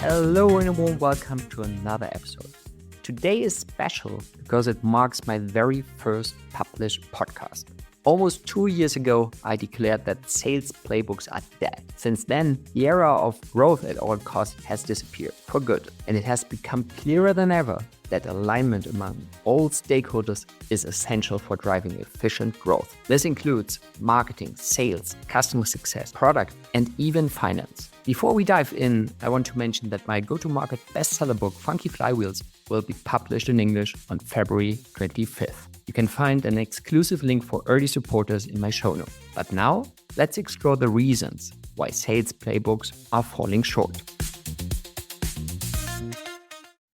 Hello and a warm welcome to another episode. Today is special because it marks my very first published podcast. Almost 2 years ago, I declared that sales playbooks are dead. Since then, the era of growth at all costs has disappeared for good, and it has become clearer than ever that alignment among all stakeholders is essential for driving efficient growth. This includes marketing, sales, customer success, product, and even finance. Before we dive in, I want to mention that my go-to-market bestseller book, Funky Flywheels, will be published in English on February 25th. You can find an exclusive link for early supporters in my show notes. But now, let's explore the reasons why sales playbooks are falling short.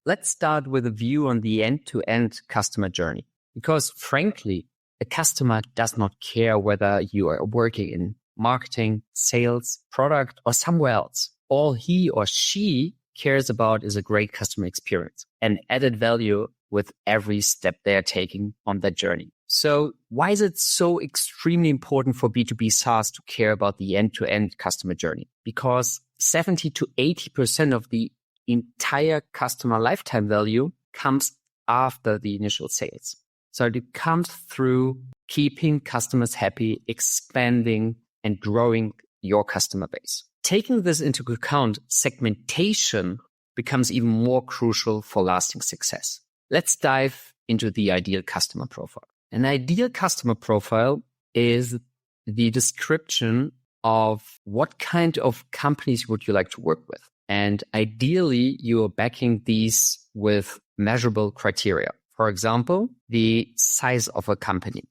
Let's start with a view on the end-to-end customer journey. Because frankly, a customer does not care whether you are working in marketing, sales, product, or somewhere else. All he or she cares about is a great customer experience and added value with every step they are taking on that journey. So why is it so extremely important for B2B SaaS to care about the end-to-end customer journey? Because 70 to 80% of the entire customer lifetime value comes after the initial sales. So it comes through keeping customers happy, expanding and growing your customer base. Taking this into account, segmentation becomes even more crucial for lasting success. Let's dive into the ideal customer profile. An ideal customer profile is the description of what kind of companies would you like to work with. And ideally, you are backing these with measurable criteria. For example, the size of a company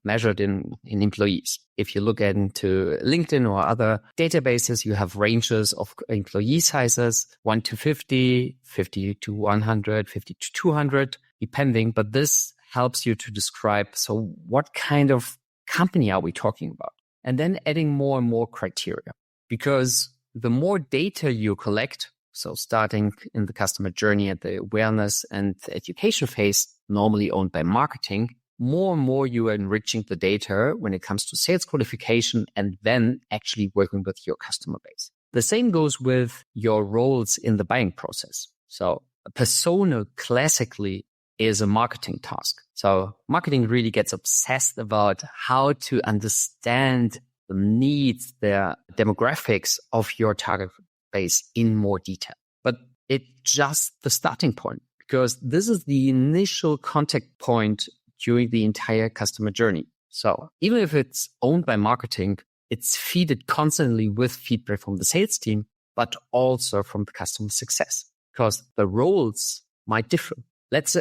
measured in employees. If you look into LinkedIn or other databases, you have ranges of employee sizes, 1 to 50, 50 to 100, 50 to 200, depending. But this helps you to describe, so what kind of company are we talking about? And then adding more and more criteria. Because the more data you collect, so starting in the customer journey at the awareness and the education phase, normally owned by marketing, more and more you are enriching the data when it comes to sales qualification and then actually working with your customer base. The same goes with your roles in the buying process. So a persona classically is a marketing task. So marketing really gets obsessed about how to understand the needs, the demographics of your target base in more detail. But it's just the starting point because this is the initial contact point during the entire customer journey. So even if it's owned by marketing, it's feeded constantly with feedback from the sales team, but also from the customer success because the roles might differ. Let's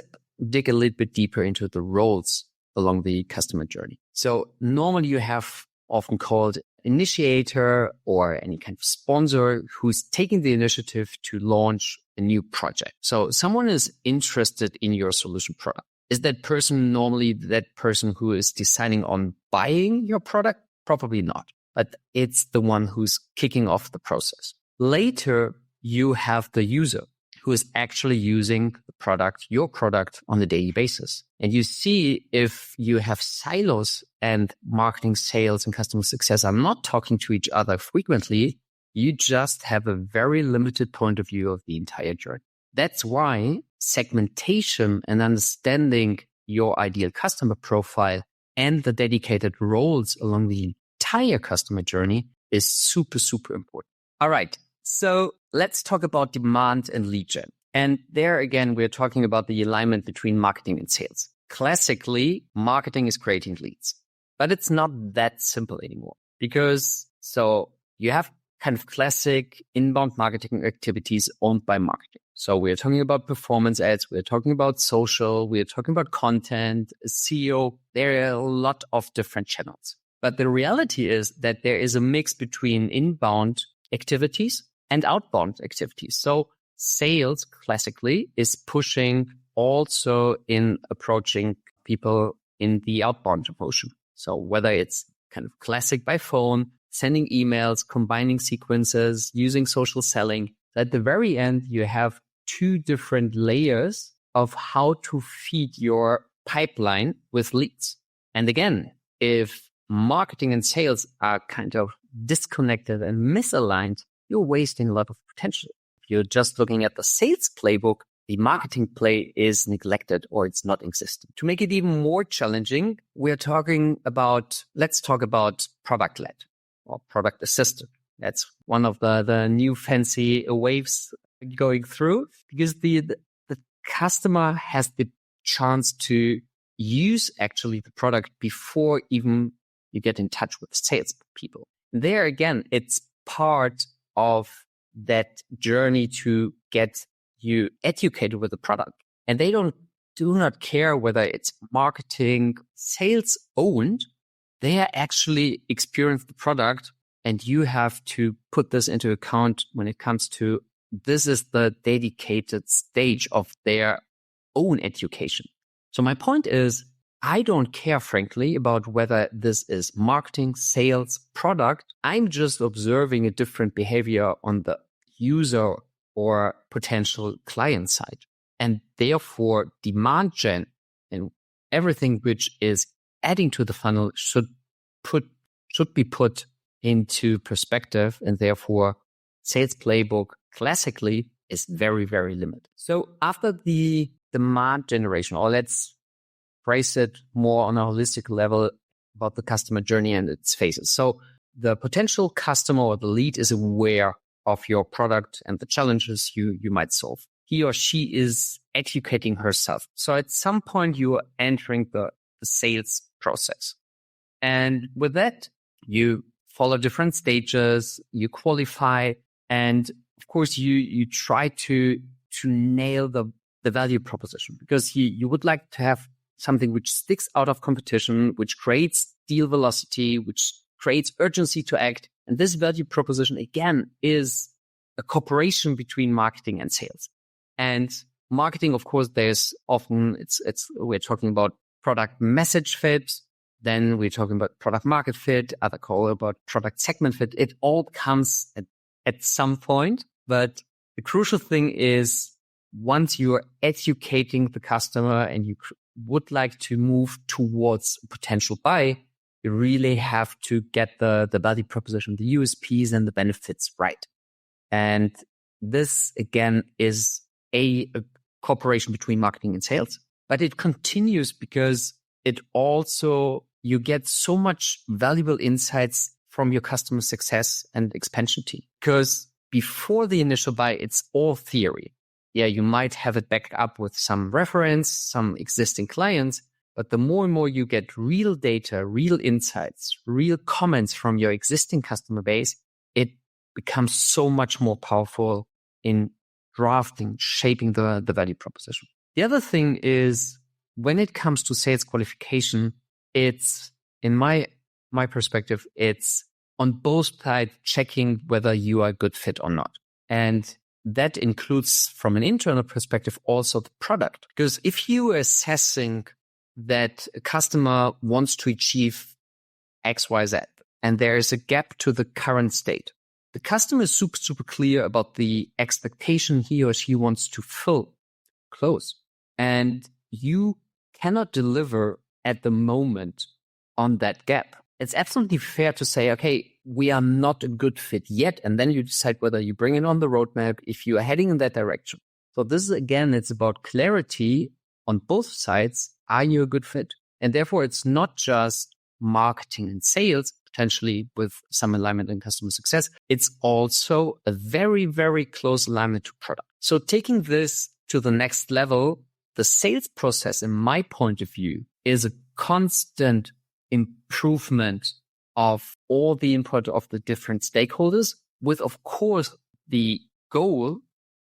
dig a little bit deeper into the roles along the customer journey. So normally you have often called initiator or any kind of sponsor who's taking the initiative to launch a new project. So someone is interested in your solution product. Is that person normally that person who is deciding on buying your product? Probably not, but it's the one who's kicking off the process. Later, you have the user who is actually using the product, your product on a daily basis. And you see if you have silos and marketing, sales, and customer success are not talking to each other frequently, you just have a very limited point of view of the entire journey. That's why segmentation and understanding your ideal customer profile and the dedicated roles along the entire customer journey is super, super important. All right. So let's talk about demand and lead gen. And there again, we're talking about the alignment between marketing and sales. Classically, marketing is creating leads, but it's not that simple anymore because so you have kind of classic inbound marketing activities owned by marketing. So we're talking about performance ads. We're talking about social. We're talking about content, SEO. There are a lot of different channels. But the reality is that there is a mix between inbound activities and outbound activities. So sales classically is pushing also in approaching people in the outbound motion. So whether it's kind of classic by phone, sending emails, combining sequences, using social selling, at the very end, you have two different layers of how to feed your pipeline with leads. And again, if marketing and sales are kind of disconnected and misaligned, you're wasting a lot of potential. if you're just looking at the sales playbook, the marketing play is neglected or it's not existent. To make it even more challenging, let's talk about product-led or product assisted. That's one of the new fancy waves going through, because the customer has the chance to use actually the product before even you get in touch with sales people. There again, it's part of that journey to get you educated with the product. And they do not care whether it's marketing, sales owned. They are actually experience the product, and you have to put this into account when it comes to this is the dedicated stage of their own education. So my point is, I don't care, frankly, about whether this is marketing, sales, product. I'm just observing a different behavior on the user or potential client side. And therefore, demand gen and everything which is adding to the funnel should be put into perspective. And therefore, sales playbook classically is very, very limited. So after the demand generation, or let's phrase it more on a holistic level about the customer journey and its phases. So the potential customer or the lead is aware of your product and the challenges you might solve. He or she is educating herself. So at some point you are entering the sales process. And with that, you follow different stages, you qualify, and of course you try to nail the value proposition, because you would like to have something which sticks out of competition, which creates deal velocity, which creates urgency to act. And this value proposition, again, is a cooperation between marketing and sales. And marketing, of course, there's often, we're talking about product message fit, then we're talking about product market fit, other call about product segment fit. It all comes at some point. But the crucial thing is, once you are educating the customer and you would like to move towards a potential buy, you really have to get the value proposition, the USPs and the benefits right. And this, again, is a cooperation between marketing and sales. But it continues because it also, you get so much valuable insights from your customer success and expansion team. Because before the initial buy, it's all theory. Yeah, you might have it backed up with some reference, some existing clients, but the more and more you get real data, real insights, real comments from your existing customer base, it becomes so much more powerful in drafting, shaping the value proposition. The other thing is, when it comes to sales qualification, it's, in my perspective, it's on both sides checking whether you are a good fit or not. And that includes, from an internal perspective, also the product. Because if you are assessing that a customer wants to achieve X, Y, Z, and there is a gap to the current state, the customer is super, super clear about the expectation he or she wants to close. And you cannot deliver at the moment on that gap. It's absolutely fair to say, okay, we are not a good fit yet. And then you decide whether you bring it on the roadmap, if you are heading in that direction. So this is, again, it's about clarity on both sides. Are you a good fit? And therefore, it's not just marketing and sales, potentially with some alignment in customer success. It's also a very, very close alignment to product. So taking this to the next level, the sales process, in my point of view, is a constant improvement of all the input of the different stakeholders, with, of course, the goal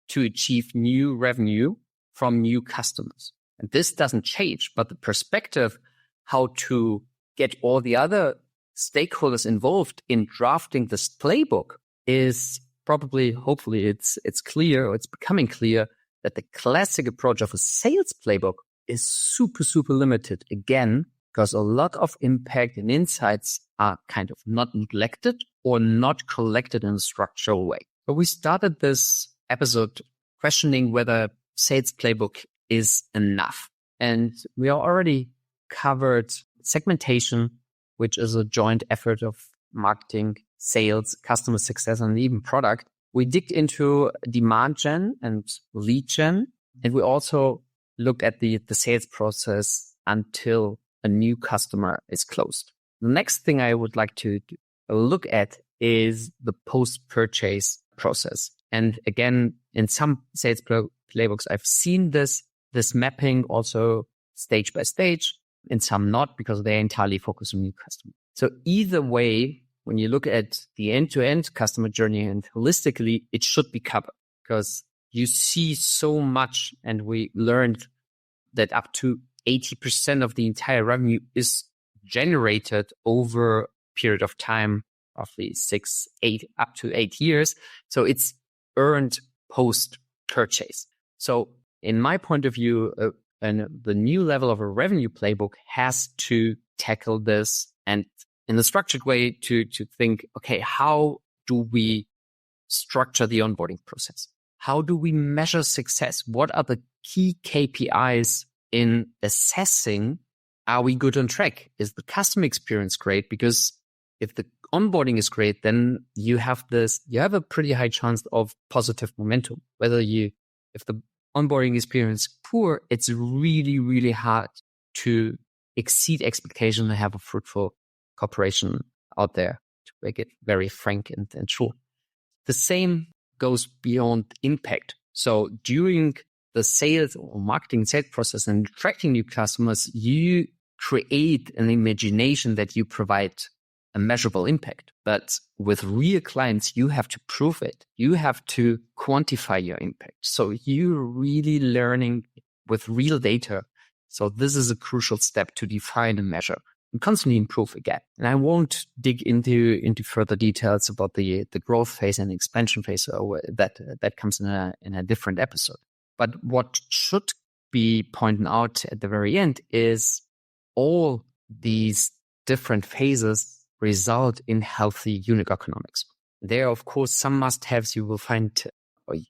to achieve new revenue from new customers. And this doesn't change, but the perspective how to get all the other stakeholders involved in drafting this playbook is probably, hopefully it's clear, or it's becoming clear, that the classic approach of a sales playbook is super, super limited. Again, because a lot of impact and insights are kind of not neglected or not collected in a structural way. But we started this episode questioning whether sales playbook is enough. And we already covered segmentation, which is a joint effort of marketing, sales, customer success, and even product. we digged into demand gen and lead gen, and we also looked at the sales process until a new customer is closed. The next thing I would like to look at is the post-purchase process. And again, in some sales playbooks, I've seen this mapping also stage by stage, in some not, because they entirely focus on new customers. So either way, when you look at the end-to-end customer journey and holistically, it should be covered, because you see so much, and we learned that up to 80% of the entire revenue is generated over a period of time, roughly up to 8 years. So it's earned post-purchase. So in my point of view, and the new level of a revenue playbook has to tackle this, and in a structured way to think, okay, how do we structure the onboarding process? How do we measure success? What are the key KPIs in assessing, are we good on track? Is the customer experience great? Because if the onboarding is great, then you have a pretty high chance of positive momentum. If the onboarding experience is poor, it's really, really hard to exceed expectations and have a fruitful cooperation out there, to make it very frank and short. The same goes beyond impact. So during the sales or marketing sales process and attracting new customers, you create an imagination that you provide a measurable impact. But with real clients, you have to prove it. You have to quantify your impact. So you're really learning with real data. So this is a crucial step to define and measure and constantly improve again. And I won't dig into further details about the growth phase and expansion phase. So that comes in a different episode. But what should be pointed out at the very end is all these different phases result in healthy unit economics. There are, of course, some must-haves you will find or you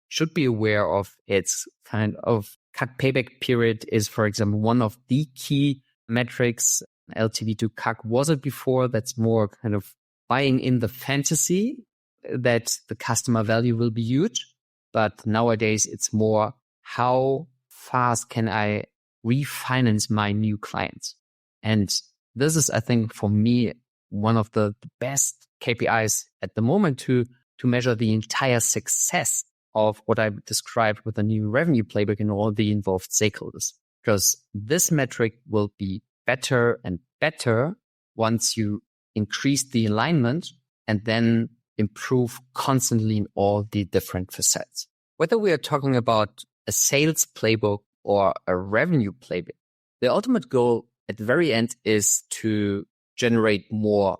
should be aware of. It's kind of CAC payback period is, for example, one of the key metrics. LTV to CAC was it before? That's more kind of buying in the fantasy that the customer value will be huge. But nowadays it's more, how fast can I refinance my new clients? And this is, I think, for me, one of the best KPIs at the moment to measure the entire success of what I described with the new revenue playbook and all the involved stakeholders. Because this metric will be better and better once you increase the alignment and then improve constantly in all the different facets. Whether we are talking about a sales playbook or a revenue playbook, the ultimate goal at the very end is to generate more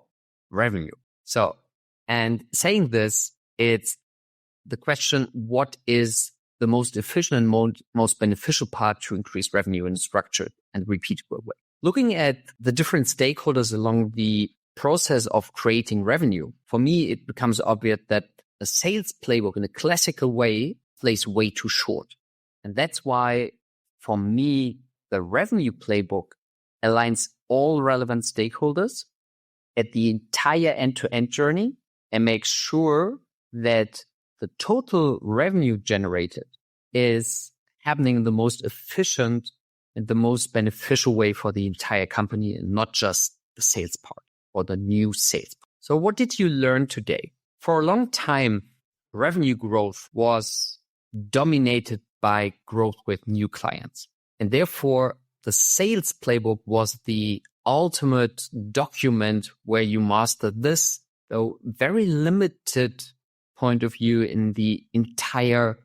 revenue. So, and saying this, it's the question, what is the most efficient and most beneficial part to increase revenue in a structured and repeatable way? Looking at the different stakeholders along the process of creating revenue, for me, it becomes obvious that a sales playbook in a classical way plays way too short. And that's why, for me, the revenue playbook aligns all relevant stakeholders at the entire end-to-end journey and makes sure that the total revenue generated is happening in the most efficient and the most beneficial way for the entire company, and not just the sales part or the new sales part. So what did you learn today? For a long time, revenue growth was dominated by growth with new clients. And therefore, the sales playbook was the ultimate document where you mastered this, though very limited point of view in the entire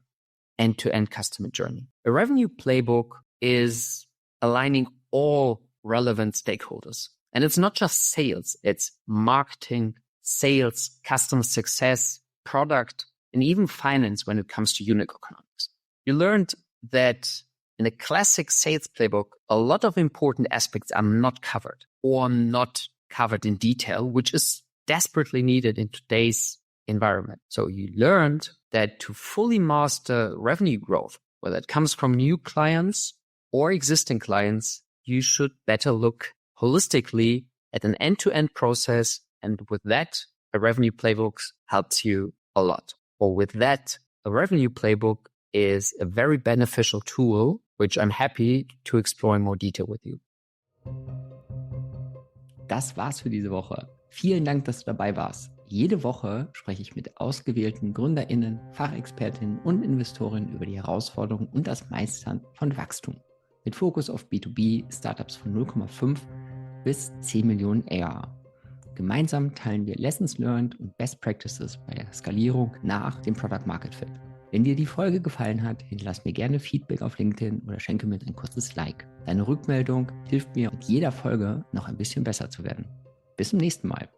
end-to-end customer journey. A revenue playbook is aligning all relevant stakeholders. And it's not just sales, it's marketing, sales, customer success, product, and even finance when it comes to unit economics. You learned that in a classic sales playbook, a lot of important aspects are not covered or not covered in detail, which is desperately needed in today's environment. So you learned that to fully master revenue growth, whether it comes from new clients or existing clients, you should better look holistically at an end-to-end process. And with that, a revenue playbook helps you a lot. Well, with that, a revenue playbook is a very beneficial tool, which I'm happy to explore in more detail with you. Das war's für diese Woche. Vielen Dank, dass du dabei warst. Jede Woche spreche ich mit ausgewählten GründerInnen, Fachexpertinnen und Investorinnen über die Herausforderungen und das Meistern von Wachstum. Mit Fokus auf B2B, Startups von 0,5 bis 10 Millionen ARR. Gemeinsam teilen wir Lessons learned und Best Practices bei der Skalierung nach dem Product Market Fit. Wenn dir die Folge gefallen hat, hinterlass mir gerne Feedback auf LinkedIn oder schenke mir ein kurzes Like. Deine Rückmeldung hilft mir, mit jeder Folge noch ein bisschen besser zu werden. Bis zum nächsten Mal.